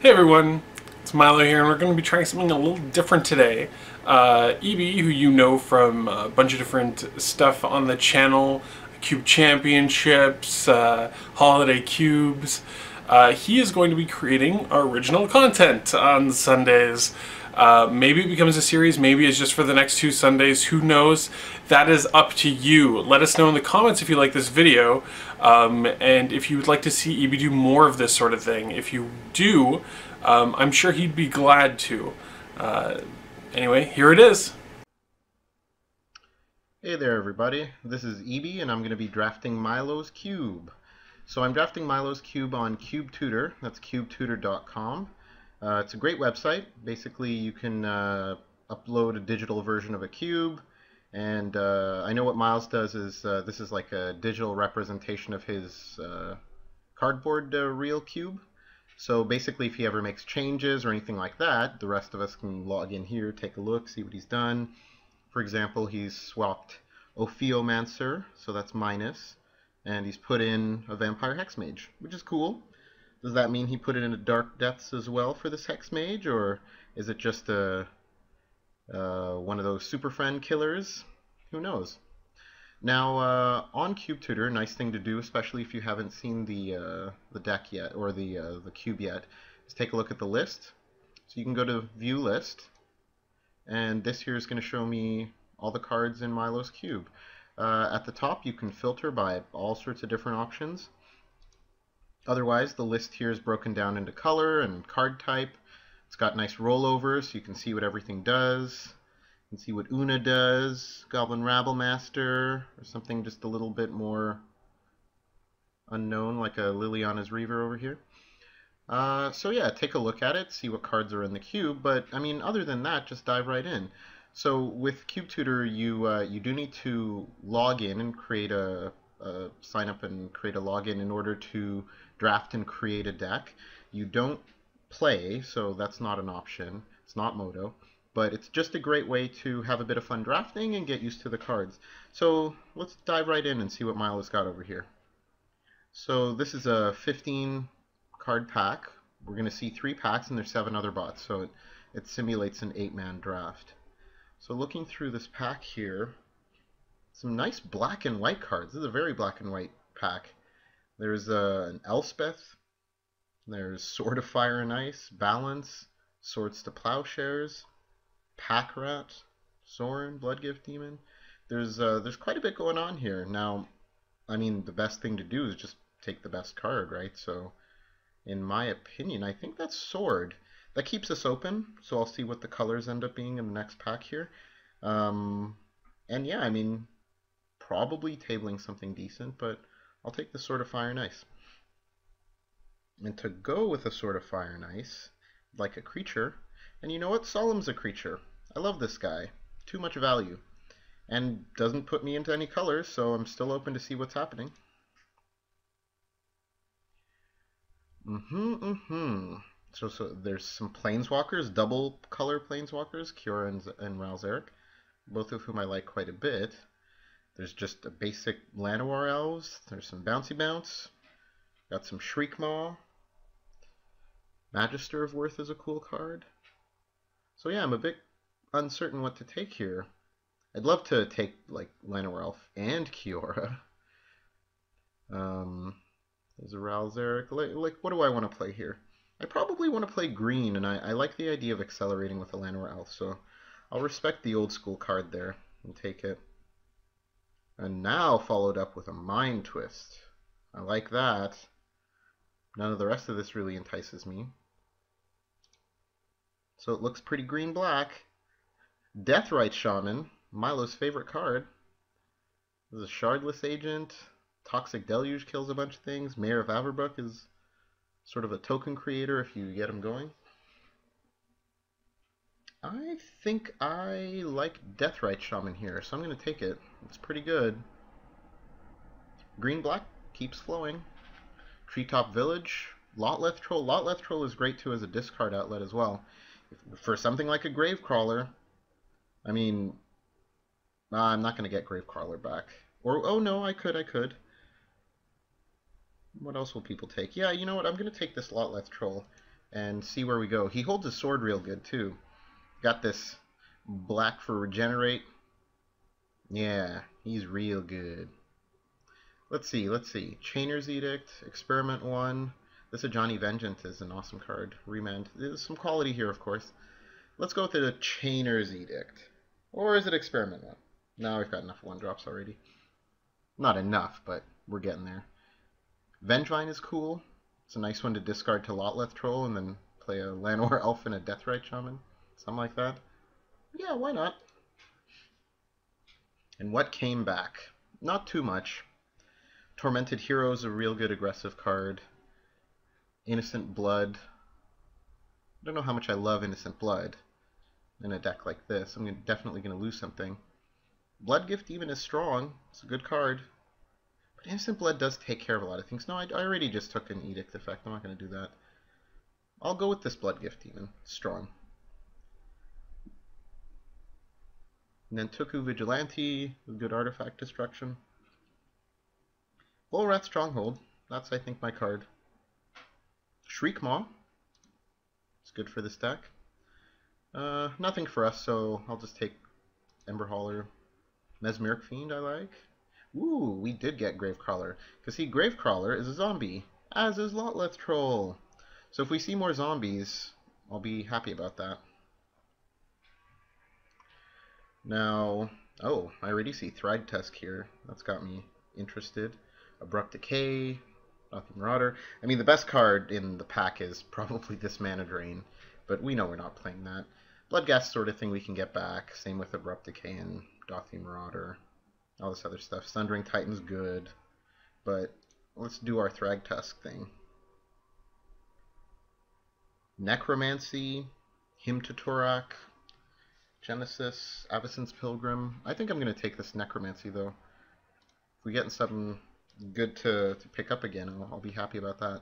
Hey everyone, it's Milo here, and we're going to be trying something a little different today. EB, who you know from a bunch of different stuff on the channel, Cube Championships, Holiday Cubes, he is going to be creating original content on Sundays. Maybe it becomes a series, maybe it's just for the next 2 Sundays, who knows? That is up to you. Let us know in the comments if you like this video, and if you would like to see EB do more of this sort of thing. If you do, I'm sure he'd be glad to. Anyway, here it is. Hey there everybody, this is EB and I'm going to be drafting Milo's Cube. So I'm drafting Milo's Cube on Tutor. That's cubetutor.com. It's a great website. Basically you can upload a digital version of a cube, and I know what Miles does is this is like a digital representation of his cardboard real cube. So basically if he ever makes changes or anything like that, the rest of us can log in here, take a look, see what he's done. For example, he's swapped Ophiomancer, so that's minus, and he's put in a Vampire Hexmage, which is cool. Does that mean he put it into Dark Depths as well for this Hexmage, or is it just a one of those Super Friend killers? Who knows? Now, on Cube Tutor, nice thing to do, especially if you haven't seen the deck yet, or the cube yet, is take a look at the list. So you can go to View List, and this here is going to show me all the cards in Milo's Cube. At the top you can filter by all sorts of different options. Otherwise the list here is broken down into color and card type. It's got nice rollovers so you can see what everything does. You can see what Una does, Goblin Rabblemaster, or something just a little bit more unknown like a Liliana's Reaver over here. So yeah, take a look at it, see what cards are in the cube, but I mean, other than that, just dive right in. So with Cube Tutor, you do need to log in and create sign up and create a login in order to draft and create a deck. You don't play, so that's not an option. It's not Moto, but it's just a great way to have a bit of fun drafting and get used to the cards. So let's dive right in and see what Milo's got over here. So this is a 15 card pack. We're going to see 3 packs and there's 7 other bots, so it simulates an 8-man draft. So looking through this pack here, some nice black and white cards. This is a very black and white pack. There's an Elspeth, there's Sword of Fire and Ice, Balance, Swords to Plowshares, Pack Rat, Sorin, Bloodgift Demon. There's quite a bit going on here. Now, I mean, the best thing to do is just take the best card, right? So in my opinion, I think that's Sword. That keeps us open, so I'll see what the colors end up being in the next pack here. And yeah, I mean, probably tabling something decent, but I'll take the Sword of Fire and Ice. And to go with a Sword of Fire and Ice, like a creature, and you know what? Solemn's a creature. I love this guy. Too much value. And doesn't put me into any colors, so I'm still open to see what's happening. So there's some Planeswalkers, double color Planeswalkers, Kiora and Ralzeric, both of whom I like quite a bit. There's just a basic Llanowar Elves, there's some Bouncy Bounce, got some Shriekmaw, Magister of Worth is a cool card. So yeah, I'm a bit uncertain what to take here. I'd love to take like Llanowar Elf and Kiora. There's a Ralzeric. Like, what do I want to play here? I probably want to play green, and I like the idea of accelerating with a Llanowar Elf, so I'll respect the old school card there and take it. And now followed up with a Mind Twist. I like that. None of the rest of this really entices me. So it looks pretty green-black. Deathrite Shaman, Milo's favorite card. This is a Shardless Agent. Toxic Deluge kills a bunch of things. Mayor of Averbrook is sort of a token creator if you get him going. I think I like Deathrite Shaman here, so I'm going to take it. It's pretty good. Green-black keeps flowing. Treetop Village. Lotleth Troll. Lotleth Troll is great too as a discard outlet as well. For something like a Gravecrawler, I mean, I'm not going to get Gravecrawler back. Or, oh no, I could. What else will people take? Yeah, you know what? I'm going to take this Lotleth Troll. and see where we go. He holds his sword real good too. Got this black for regenerate. Yeah, he's real good. Let's see. Chainer's Edict, Experiment 1. This Ajani Vengeance is an awesome card. Remand. There's some quality here, of course. Let's go with the Chainer's Edict. Or is it Experiment 1? No, we've got enough 1-drops already. Not enough, but we're getting there. Vengevine is cool. It's a nice one to discard to Lotleth Troll and then play a Llanowar Elf and a Deathrite Shaman. Something like that. Yeah, why not? And what came back? Not too much. Tormented Hero is a real good aggressive card. Innocent Blood. I don't know how much I love Innocent Blood in a deck like this. I'm definitely going to lose something. Bloodgift Demon is strong. It's a good card. But Innocent Blood does take care of a lot of things. No, I already just took an Edict effect. I'm not going to do that. I'll go with this Bloodgift Demon. It's strong. And then Tuku Vigilante with good artifact destruction. Bullrat Stronghold. That's, I think, my card. Shriekmaw. It's good for this deck. Nothing for us, so I'll just take Ember Hauler. Mesmeric Fiend I like. Ooh, we did get Gravecrawler. Because see, Gravecrawler is a zombie, as is Lotleth Troll. So if we see more zombies, I'll be happy about that. Now, oh, I already see Thragtusk here. That's got me interested. Abrupt Decay, Nothing Marauder. I mean, the best card in the pack is probably this Mana Drain, but we know we're not playing that. Bloodghast sort of thing we can get back. Same with Abrupt Decay and Dothi Marauder. All this other stuff. Sundering Titan's good, but let's do our Thragtusk thing. Necromancy, Hymn to Torak, Genesis, Avacyn's Pilgrim. I think I'm going to take this Necromancy, though. If we get something good to pick up again, I'll be happy about that.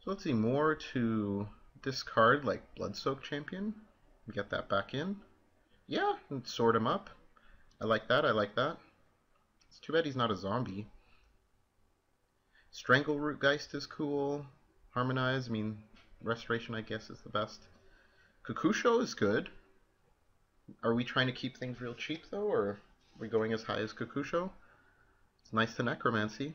So let's see, more to discard, like Bloodsoak Champion. Get that back in. Yeah, and sort him up. I like that, I like that. It's too bad he's not a zombie. Strangleroot Geist is cool. Harmonize, I mean, Restoration, I guess, is the best. Kakusho is good. Are we trying to keep things real cheap, though, or are we going as high as Kakusho? It's nice to Necromancy.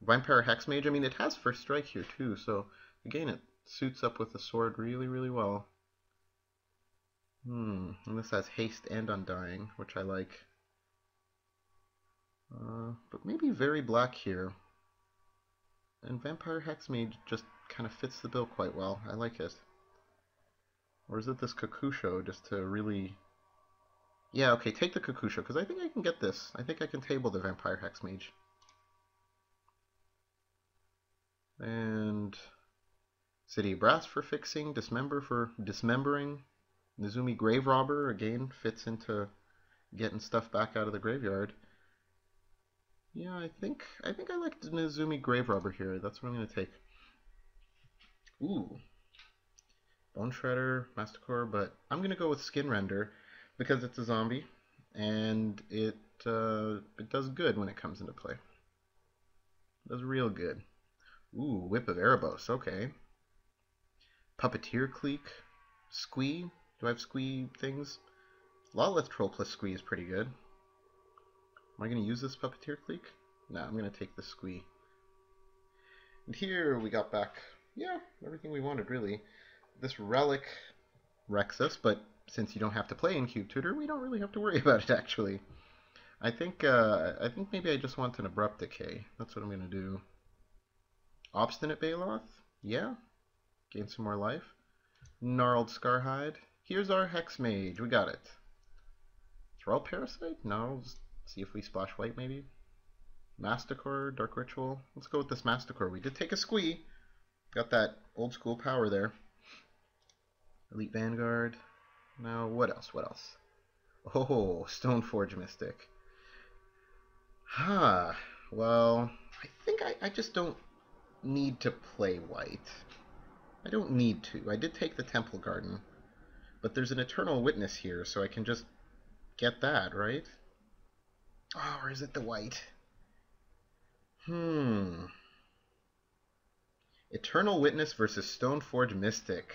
Vampire Hexmage, I mean, it has First Strike here, too, so, again, it suits up with the sword really, really well. And this has Haste and Undying, which I like. But maybe Very Black here. And Vampire Hexmage just kind of fits the bill quite well. I like it. Or is it this Kakusho just to really... Yeah, okay, take the Kakusho, because I think I can get this. I think I can table the Vampire Hexmage. And... City of Brass for fixing, Dismember for dismembering. Nezumi Grave Robber, again, fits into getting stuff back out of the graveyard. Yeah, I think I like the Nezumi Grave Robber here. That's what I'm going to take. Ooh. Bone Shredder, Masticore, but I'm going to go with Skin Render because it's a zombie, and it does good when it comes into play. It does real good. Ooh, Whip of Erebos, okay. Puppeteer Clique, Squee. Do I have Squee things? Lotleth Troll plus Squee is pretty good. Am I going to use this Puppeteer Clique? No, I'm going to take the Squee. And here we got back, yeah, everything we wanted, really. This Relic wrecks us, but since you don't have to play in Cube Tutor, we don't really have to worry about it, actually. I think maybe I just want an Abrupt Decay. That's what I'm going to do. Obstinate Baloth? Yeah. Gain some more life. Gnarled Scarhide. Here's our Hexmage. We got it. Thrall Parasite? No. Let's see if we splash white, maybe. Masticore, Dark Ritual. Let's go with this Masticore. We did take a Squee. Got that old school power there. Elite Vanguard. Now, what else? What else? Oh, Stoneforge Mystic. Well, I think I just don't need to play white. I don't need to. I did take the Temple Garden, but there's an Eternal Witness here, so I can just get that, right? Oh, or is it the white? Eternal Witness versus Stoneforge Mystic.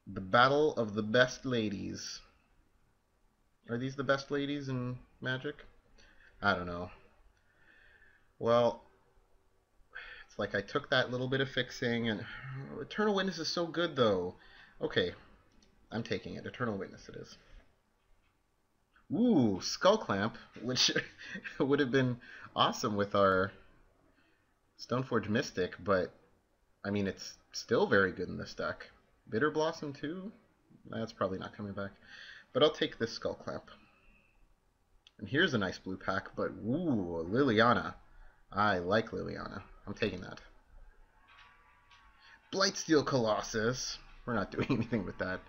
The battle of the best ladies. Are these the best ladies in Magic? I don't know. Well, it's like I took that little bit of fixing, and Eternal Witness is so good, though. Okay, I'm taking it. Eternal Witness it is. Ooh, Skull Clamp, which would have been awesome with our Stoneforge Mystic, but I mean, it's still very good in this deck. Bitter Blossom too? That's probably not coming back. But I'll take this Skull Clamp. And here's a nice blue pack, but ooh, Liliana. I like Liliana. I'm taking that. Blightsteel Colossus. We're not doing anything with that.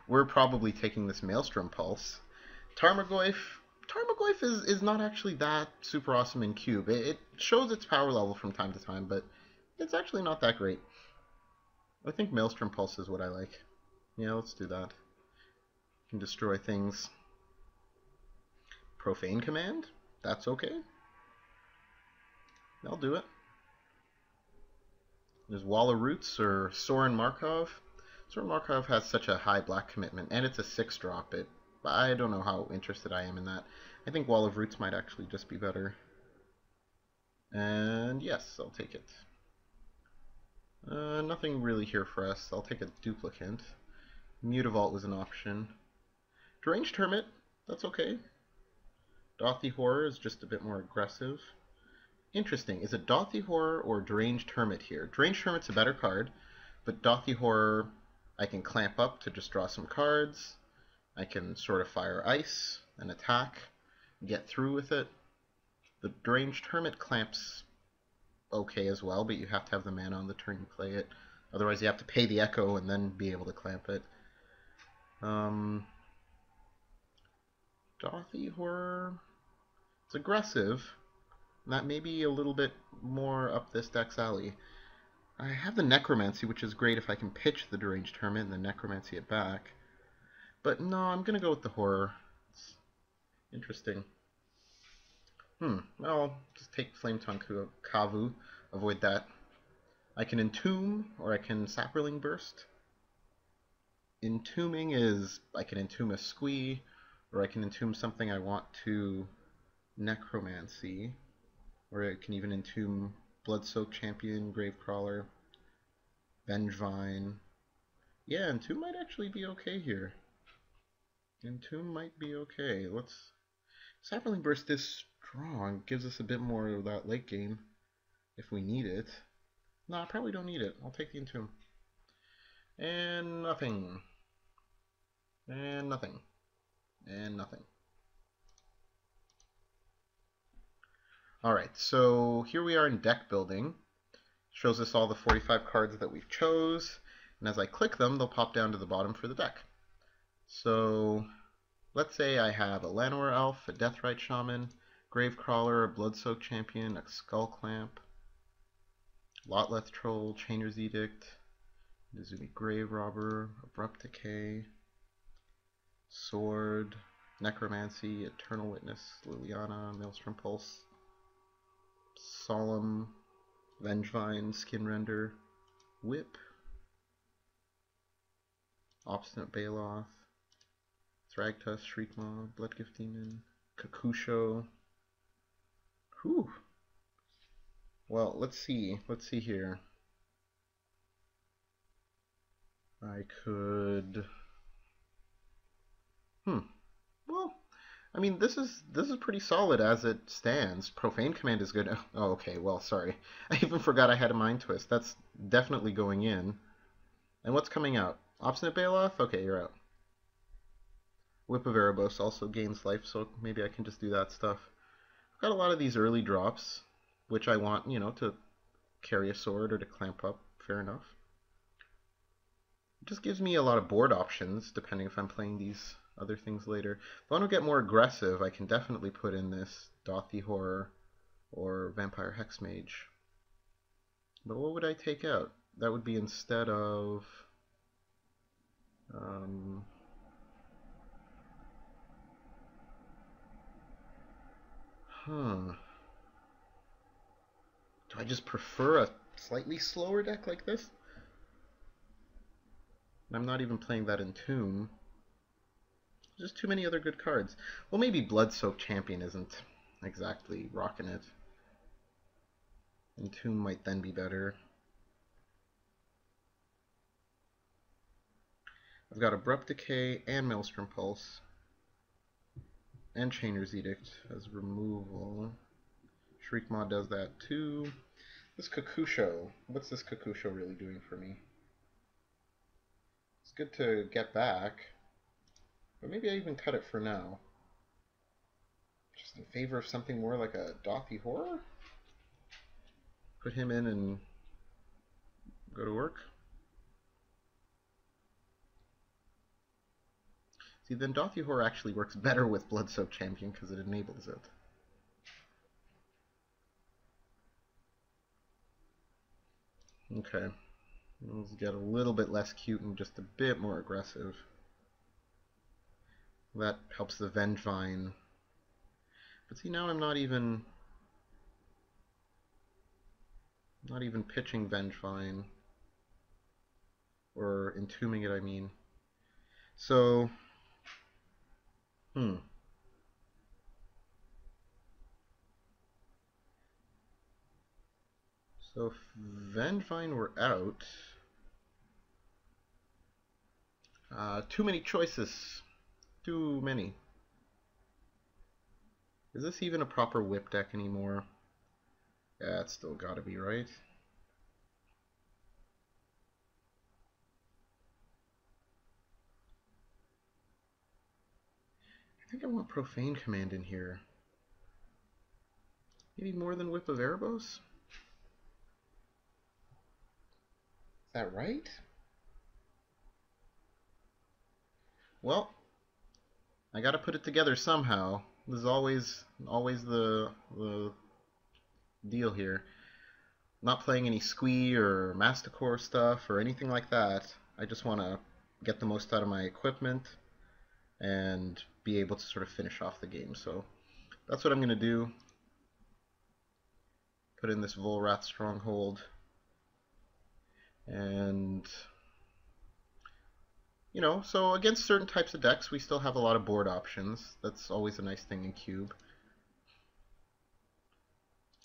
We're probably taking this Maelstrom Pulse. Tarmogoyf is not actually that super awesome in Cube. It shows its power level from time to time, but it's actually not that great. I think Maelstrom Pulse is what I like. Yeah, let's do that. Can destroy things. Profane Command? That's okay. I'll do it. There's Wall of Roots or Soren Markov. Soren Markov has such a high black commitment, and it's a 6-drop. I don't know how interested I am in that. I think Wall of Roots might actually just be better. And yes, I'll take it. Nothing really here for us. I'll take a duplicate. Mutavault was an option. Deranged Hermit, that's okay. Dothy Horror is just a bit more aggressive. Interesting. Is it Dothy Horror or Deranged Hermit here? Deranged Hermit's a better card, but Dothy Horror I can clamp up to just draw some cards. I can sort of fire ice and attack, get through with it. The Deranged Hermit clamps okay as well, but you have to have the mana on the turn you play it. Otherwise you have to pay the Echo and then be able to clamp it. Dothy Horror, it's aggressive. That may be a little bit more up this deck's alley. I have the Necromancy, which is great if I can pitch the Deranged Hermit and then Necromancy it back. But no, I'm going to go with the Horror. It's interesting. I'll just take Flametongue Kavu, avoid that. I can Entomb, or I can Saproling Burst. Entombing is, I can Entomb a Squee, or I can Entomb something I want to Necromancy. Or I can even Entomb Bloodsoaked Champion, Gravecrawler, Vengevine. Yeah, Entomb might actually be okay here. Entomb might be okay. Saproling Burst is strong. Gives us a bit more of that late game if we need it. No, I probably don't need it. I'll take the Entomb. And nothing. And nothing. And nothing. Alright, so here we are in deck building. Shows us all the 45 cards that we've chose. And as I click them, they'll pop down to the bottom for the deck. So let's say I have a Llanowar Elf, a Deathrite Shaman, Gravecrawler, a Bloodsoaked Champion, a Skull Clamp, Lotleth Troll, Chainer's Edict, Nezumi Grave Robber, Abrupt Decay, Sword, Necromancy, Eternal Witness, Liliana, Maelstrom Pulse, Solemn, Vengevine, Skinrender, Whip, Obstinate Baloth, Thragtusk, Shriekmaw, Bloodgift Demon, Kakusho. Whew. Well, let's see. Let's see here. I could. Well, I mean, this is pretty solid as it stands. Profane Command is good. Oh, okay. Well, sorry. I even forgot I had a Mind Twist. That's definitely going in. And what's coming out? Obstinate Baloth? Okay, you're out. Whip of Erebos also gains life, so maybe I can just do that stuff. I've got a lot of these early drops, which I want, to carry a sword or to clamp up. Fair enough. It just gives me a lot of board options, depending if I'm playing these other things later. If I want to get more aggressive, I can definitely put in this Dothy Horror or Vampire Hexmage. But what would I take out? That would be instead of... Do I just prefer a slightly slower deck like this? I'm not even playing that Entomb. Just too many other good cards. Well, maybe Blood-Soaked Champion isn't exactly rocking it. Entomb might then be better. I've got Abrupt Decay and Maelstrom Pulse. And Chainer's Edict as removal. Shriekmaw does that too. This Kakusho. What's this Kakusho really doing for me? It's good to get back. But maybe I even cut it for now. Just in favor of something more like a Dothy Horror? Put him in and go to work. See, then Dothy Horror actually works better with Blood-Soaked Champion because it enables it. Okay. Let's get a little bit less cute and just a bit more aggressive. That helps the Vengevine. But see, now I'm not even pitching Vengevine. Or entombing it, I mean. So, So if Vengevine were out, too many choices. Too many. Is this even a proper whip deck anymore? Yeah, it's still gotta be, right? I think I want Profane Command in here. Maybe more than Whip of Erebos? Is that right? Well, I gotta put it together somehow. This is always the deal here. Not playing any Squee or Masticore stuff or anything like that. I just want to get the most out of my equipment and be able to sort of finish off the game. So that's what I'm going to do. Put in this Volrath Stronghold. And, you know, so against certain types of decks, we still have a lot of board options. That's always a nice thing in Cube.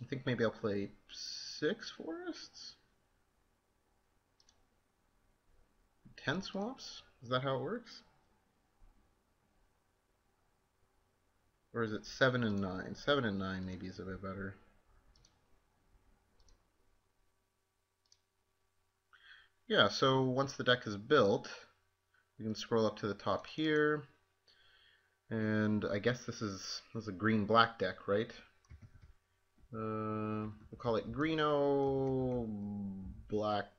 I think maybe I'll play 6 Forests? 10 Swamps? Is that how it works? Or is it 7 and 9? 7 and 9 maybe is a bit better. Yeah, so once the deck is built, you can scroll up to the top here. And I guess this is a green-black deck, right? We'll call it Greeno Black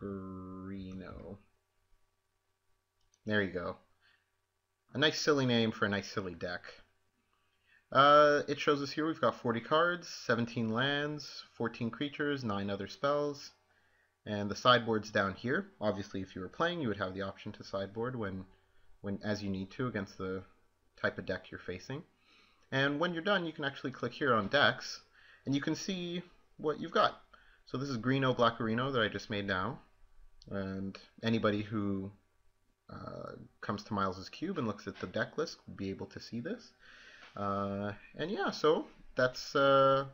Greeno. There you go. A nice silly name for a nice silly deck. It shows us here we've got 40 cards, 17 lands, 14 creatures, 9 other spells, and the sideboard's down here. Obviously, if you were playing, you would have the option to sideboard when as you need to against the type of deck you're facing. And when you're done, you can actually click here on decks, and you can see what you've got. So this is Greeno Black Greeno that I just made now, and anybody who comes to Miles's Cube and looks at the deck list will be able to see this. And yeah, so that's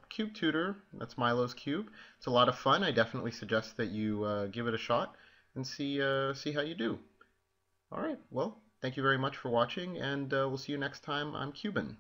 Cube Tutor. That's Milo's Cube. It's a lot of fun. I definitely suggest that you give it a shot and see how you do. All right. Well, thank you very much for watching, and we'll see you next time. I'm Cuban.